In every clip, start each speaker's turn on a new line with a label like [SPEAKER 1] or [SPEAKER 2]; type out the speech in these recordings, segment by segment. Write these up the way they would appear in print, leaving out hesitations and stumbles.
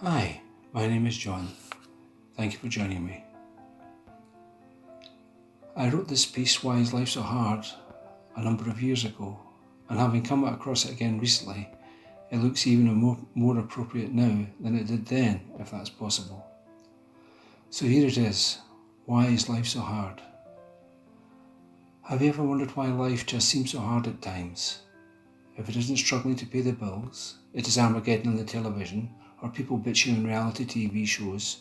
[SPEAKER 1] Hi, my name is John. Thank you for joining me. I wrote this piece, Why is Life So Hard, a number of years ago, and having come across it again recently, it looks even more appropriate now than it did then, if that's possible. So here it is, Why is Life So Hard? Have you ever wondered why life just seems so hard at times? If it isn't struggling to pay the bills, it is Armageddon on the television, or people bitching on reality TV shows,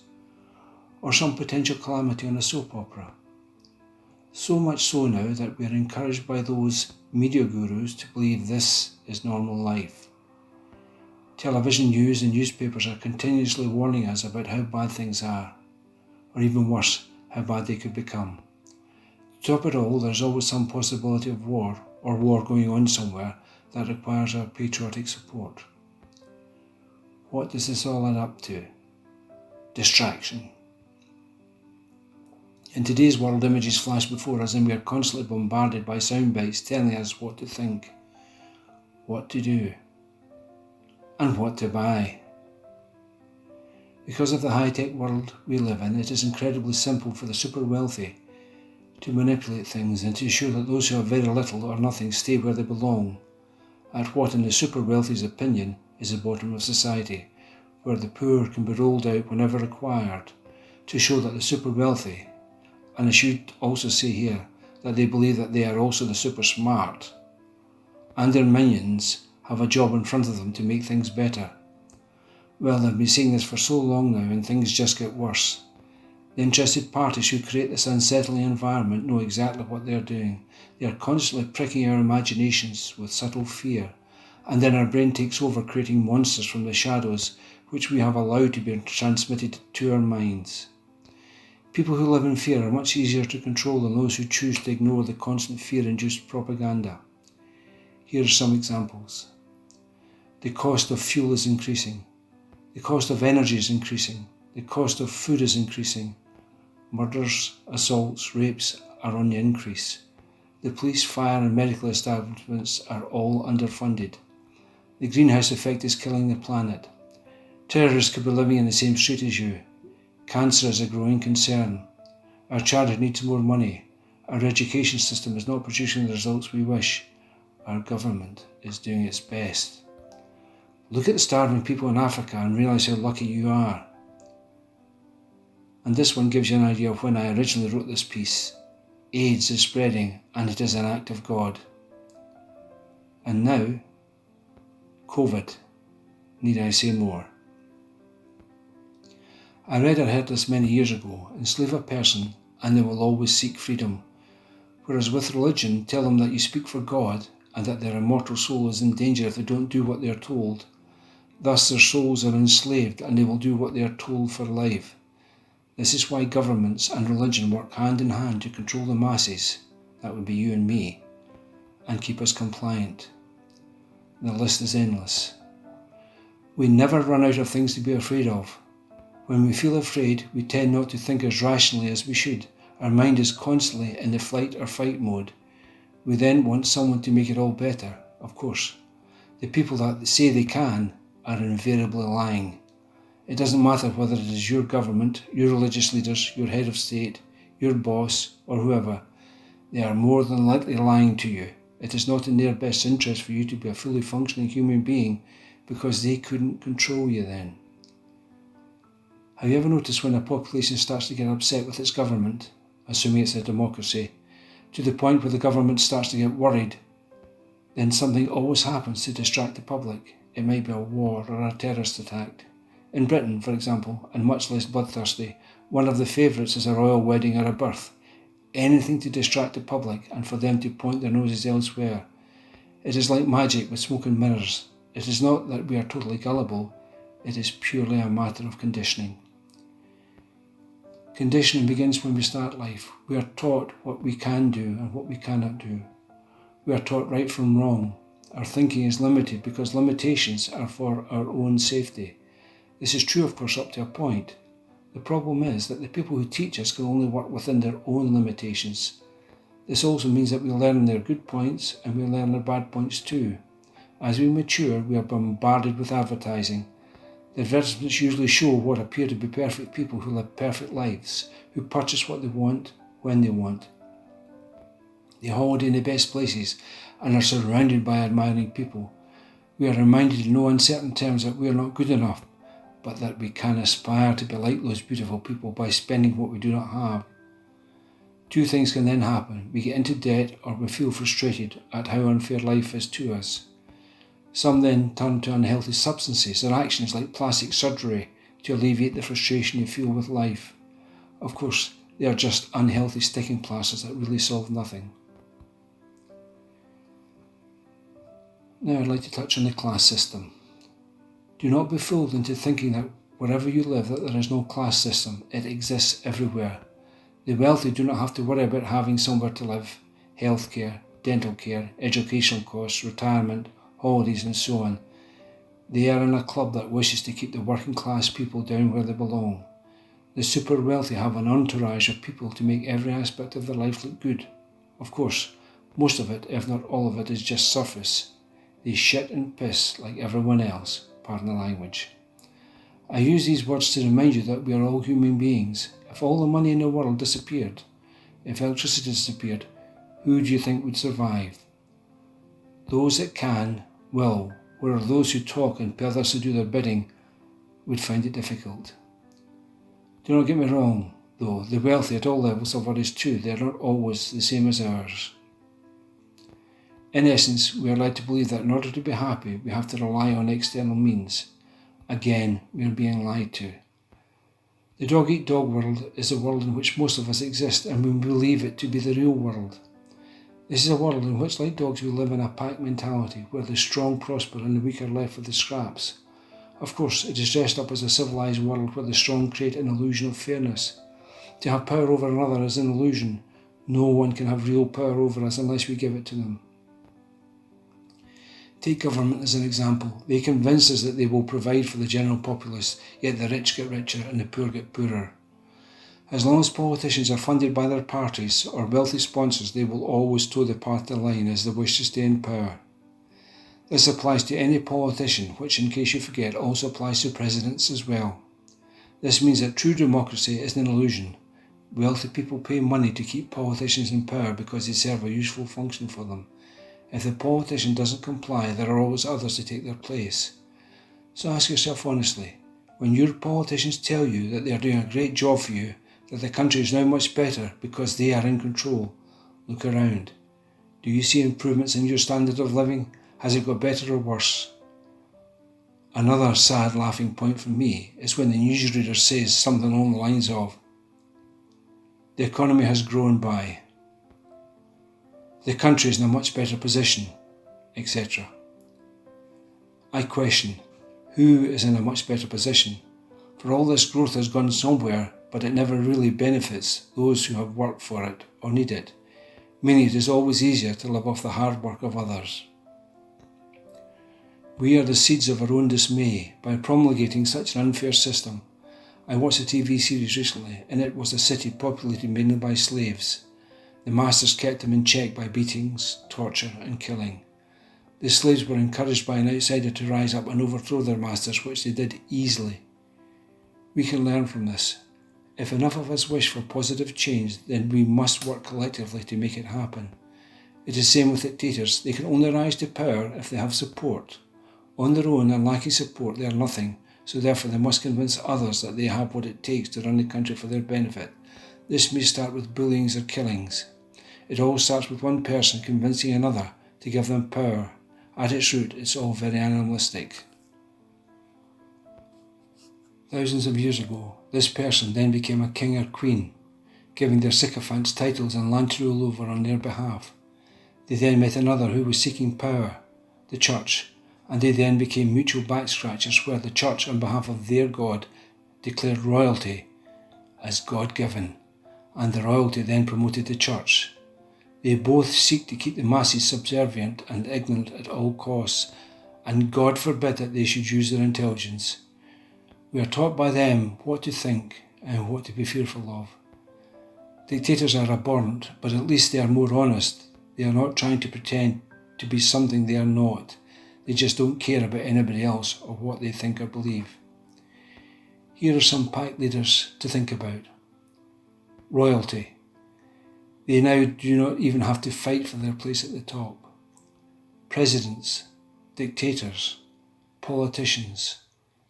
[SPEAKER 1] or some potential calamity on a soap opera. So much so now that we are encouraged by those media gurus to believe this is normal life. Television news and newspapers are continuously warning us about how bad things are, or even worse, how bad they could become. To top it all, there's always some possibility of war, or war going on somewhere that requires our patriotic support. What does this all add up to? Distraction. In today's world, images flash before us and we are constantly bombarded by sound bites telling us what to think, what to do, and what to buy. Because of the high-tech world we live in, it is incredibly simple for the super wealthy to manipulate things and to ensure that those who have very little or nothing stay where they belong, at what in the super wealthy's opinion is the bottom of society, where the poor can be rolled out whenever required, to show that the super wealthy, and I should also say here that they believe that they are also the super smart, and their minions have a job in front of them to make things better. Well, they've been saying this for so long now and things just get worse. The interested parties who create this unsettling environment know exactly what they're doing. They are constantly pricking our imaginations with subtle fear, and then our brain takes over creating monsters from the shadows which we have allowed to be transmitted to our minds. People who live in fear are much easier to control than those who choose to ignore the constant fear-induced propaganda. Here are some examples. The cost of fuel is increasing. The cost of energy is increasing. The cost of food is increasing. Murders, assaults, rapes are on the increase. The police, fire and medical establishments are all underfunded. The greenhouse effect is killing the planet. Terrorists could be living in the same street as you. Cancer is a growing concern. Our charity needs more money. Our education system is not producing the results we wish. Our government is doing its best. Look at the starving people in Africa and realise how lucky you are. And this one gives you an idea of when I originally wrote this piece. AIDS is spreading and it is an act of God. And now, COVID. Need I say more? I read or heard this many years ago. Enslave a person and they will always seek freedom. Whereas with religion, tell them that you speak for God and that their immortal soul is in danger if they don't do what they are told. Thus their souls are enslaved and they will do what they are told for life. This is why governments and religion work hand in hand to control the masses, that would be you and me, and keep us compliant. The list is endless. We never run out of things to be afraid of. When we feel afraid, we tend not to think as rationally as we should. Our mind is constantly in the flight or fight mode. We then want someone to make it all better, of course. The people that say they can are invariably lying. It doesn't matter whether it is your government, your religious leaders, your head of state, your boss, or whoever. They are more than likely lying to you. It is not in their best interest for you to be a fully functioning human being because they couldn't control you then. Have you ever noticed when a population starts to get upset with its government, assuming it's a democracy, to the point where the government starts to get worried, then something always happens to distract the public. It might be a war or a terrorist attack. In Britain, for example, and much less bloodthirsty, one of the favourites is a royal wedding or a birth. Anything to distract the public and for them to point their noses elsewhere. It is like magic with smoke and mirrors. It is not that we are totally gullible, it is purely a matter of conditioning. Conditioning begins when we start life. We are taught what we can do and what we cannot do. We are taught right from wrong. Our thinking is limited because limitations are for our own safety. This is true, of course, up to a point. The problem is that the people who teach us can only work within their own limitations. This also means that we learn their good points and we learn their bad points too. As we mature, we are bombarded with advertising. The advertisements usually show what appear to be perfect people who live perfect lives, who purchase what they want, when they want. They holiday in the best places and are surrounded by admiring people. We are reminded in no uncertain terms that we are not good enough, but that we can aspire to be like those beautiful people by spending what we do not have. Two things can then happen. We get into debt, or we feel frustrated at how unfair life is to us. Some then turn to unhealthy substances or actions like plastic surgery to alleviate the frustration you feel with life. Of course, they are just unhealthy sticking plasters that really solve nothing. Now I'd like to touch on the class system. Do not be fooled into thinking that wherever you live that there is no class system. It exists everywhere. The wealthy do not have to worry about having somewhere to live, healthcare, dental care, educational costs, retirement, holidays and so on. They are in a club that wishes to keep the working class people down where they belong. The super wealthy have an entourage of people to make every aspect of their life look good. Of course, most of it, if not all of it, is just surface. They shit and piss like everyone else, pardon the language. I use these words to remind you that we are all human beings. If all the money in the world disappeared, if electricity disappeared, who do you think would survive? Those that can, will, whereas those who talk and pay others to do their bidding would find it difficult. Do not get me wrong, though, the wealthy at all levels of life too, they are not always the same as ours. In essence, we are led to believe that in order to be happy, we have to rely on external means. Again, we are being lied to. The dog-eat-dog world is the world in which most of us exist, and we believe it to be the real world. This is a world in which, like dogs, we live in a pack mentality, where the strong prosper and the weak are left with the scraps. Of course, it is dressed up as a civilized world where the strong create an illusion of fairness. To have power over another is an illusion. No one can have real power over us unless we give it to them. Take government as an example. They convince us that they will provide for the general populace, yet the rich get richer and the poor get poorer. As long as politicians are funded by their parties or wealthy sponsors, they will always toe the party line as they wish to stay in power. This applies to any politician, which, in case you forget, also applies to presidents as well. This means that true democracy is an illusion. Wealthy people pay money to keep politicians in power because they serve a useful function for them. If the politician doesn't comply, there are always others to take their place. So ask yourself honestly, when your politicians tell you that they are doing a great job for you, that the country is now much better because they are in control, look around. Do you see improvements in your standard of living? Has it got better or worse? Another sad laughing point for me is when the newsreader says something along the lines of, "The economy has grown by," "The country is in a much better position," etc. I question, who is in a much better position? For all this growth has gone somewhere, but it never really benefits those who have worked for it or need it, meaning it is always easier to live off the hard work of others. We are the seeds of our own dismay by promulgating such an unfair system. I watched a TV series recently, and it was a city populated mainly by slaves. The masters kept them in check by beatings, torture and killing. The slaves were encouraged by an outsider to rise up and overthrow their masters, which they did easily. We can learn from this. If enough of us wish for positive change, then we must work collectively to make it happen. It is the same with dictators. They can only rise to power if they have support. On their own and lacking support, they are nothing, so therefore they must convince others that they have what it takes to run the country for their benefit. This may start with bullyings or killings. It all starts with one person convincing another to give them power. At its root, it's all very animalistic. Thousands of years ago, this person then became a king or queen, giving their sycophants titles and land to rule over on their behalf. They then met another who was seeking power, the church, and they then became mutual back-scratchers where the church, on behalf of their God, declared royalty as God-given, and the royalty then promoted the church. They both seek to keep the masses subservient and ignorant at all costs, and God forbid that they should use their intelligence. We are taught by them what to think and what to be fearful of. Dictators are abhorrent, but at least they are more honest. They are not trying to pretend to be something they are not. They just don't care about anybody else or what they think or believe. Here are some pack leaders to think about. Royalty. They now do not even have to fight for their place at the top. Presidents, dictators, politicians,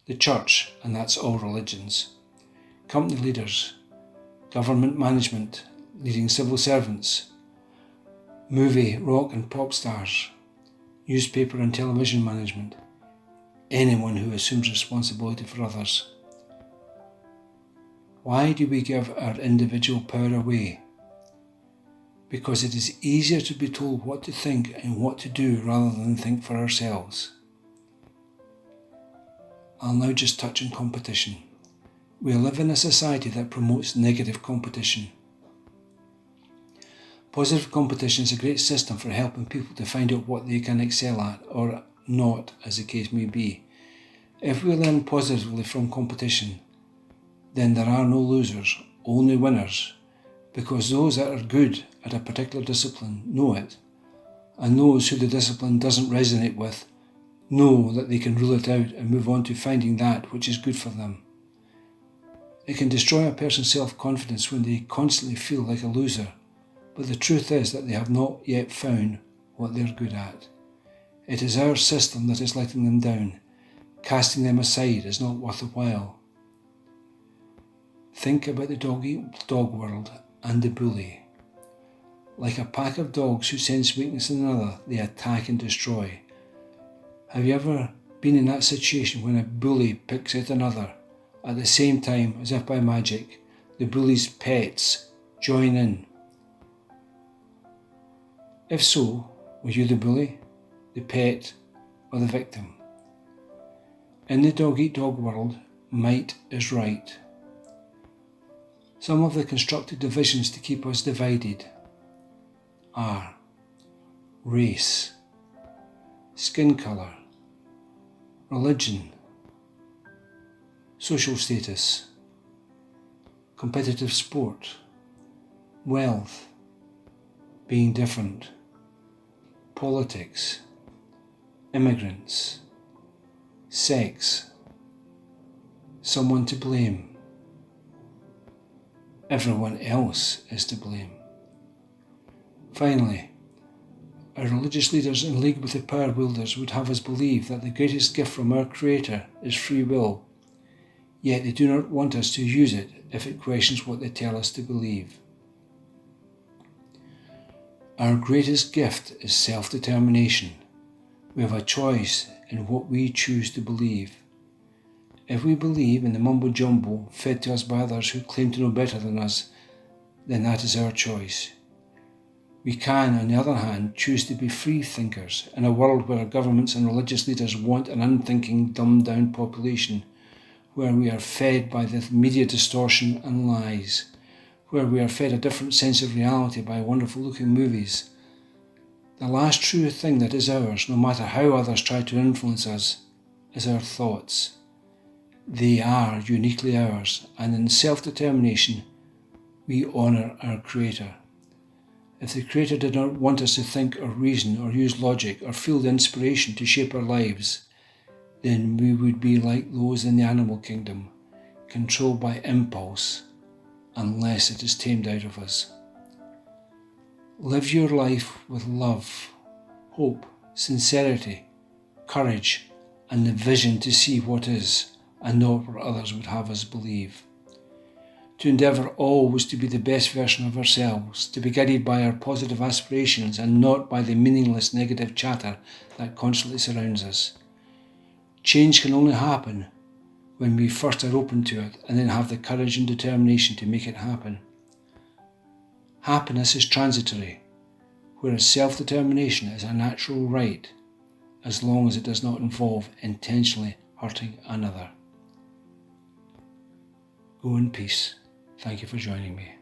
[SPEAKER 1] the church, and that's all religions. Company leaders, government management, leading civil servants, movie, rock and pop stars, newspaper and television management, anyone who assumes responsibility for others. Why do we give our individual power away? Because it is easier to be told what to think and what to do rather than think for ourselves. I'll now just touch on competition. We live in a society that promotes negative competition. Positive competition is a great system for helping people to find out what they can excel at, or not, as the case may be. If we learn positively from competition, then there are no losers, only winners, because those that are good at a particular discipline know it, and those who the discipline doesn't resonate with know that they can rule it out and move on to finding that which is good for them. It can destroy a person's self-confidence when they constantly feel like a loser, but the truth is that they have not yet found what they're good at. It is our system that is letting them down. Casting them aside is not worth the while. Think about the dog-eat-dog world and the bully. Like a pack of dogs who sense weakness in another, they attack and destroy. Have you ever been in that situation when a bully picks out another? At the same time, as if by magic, the bully's pets join in. If so, were you the bully, the pet, or the victim? In the dog-eat-dog world, might is right. Some of the constructed divisions to keep us divided are race, skin colour, religion, social status, competitive sport, wealth, being different, politics, immigrants, sex, someone to blame. Everyone else is to blame. Finally, our religious leaders in league with the power wielders would have us believe that the greatest gift from our Creator is free will, yet they do not want us to use it if it questions what they tell us to believe. Our greatest gift is self-determination. We have a choice in what we choose to believe. If we believe in the mumbo-jumbo fed to us by others who claim to know better than us, then that is our choice. We can, on the other hand, choose to be free thinkers in a world where our governments and religious leaders want an unthinking, dumbed-down population, where we are fed by the media distortion and lies, where we are fed a different sense of reality by wonderful-looking movies. The last true thing that is ours, no matter how others try to influence us, is our thoughts. They are uniquely ours, and in self-determination, we honour our Creator. If the Creator did not want us to think or reason or use logic or feel the inspiration to shape our lives, then we would be like those in the animal kingdom, controlled by impulse, unless it is tamed out of us. Live your life with love, hope, sincerity, courage, and the vision to see what is, and not what others would have us believe. To endeavour always to be the best version of ourselves, to be guided by our positive aspirations and not by the meaningless negative chatter that constantly surrounds us. Change can only happen when we first are open to it and then have the courage and determination to make it happen. Happiness is transitory, whereas self-determination is a natural right, as long as it does not involve intentionally hurting another. Go in peace. Thank you for joining me.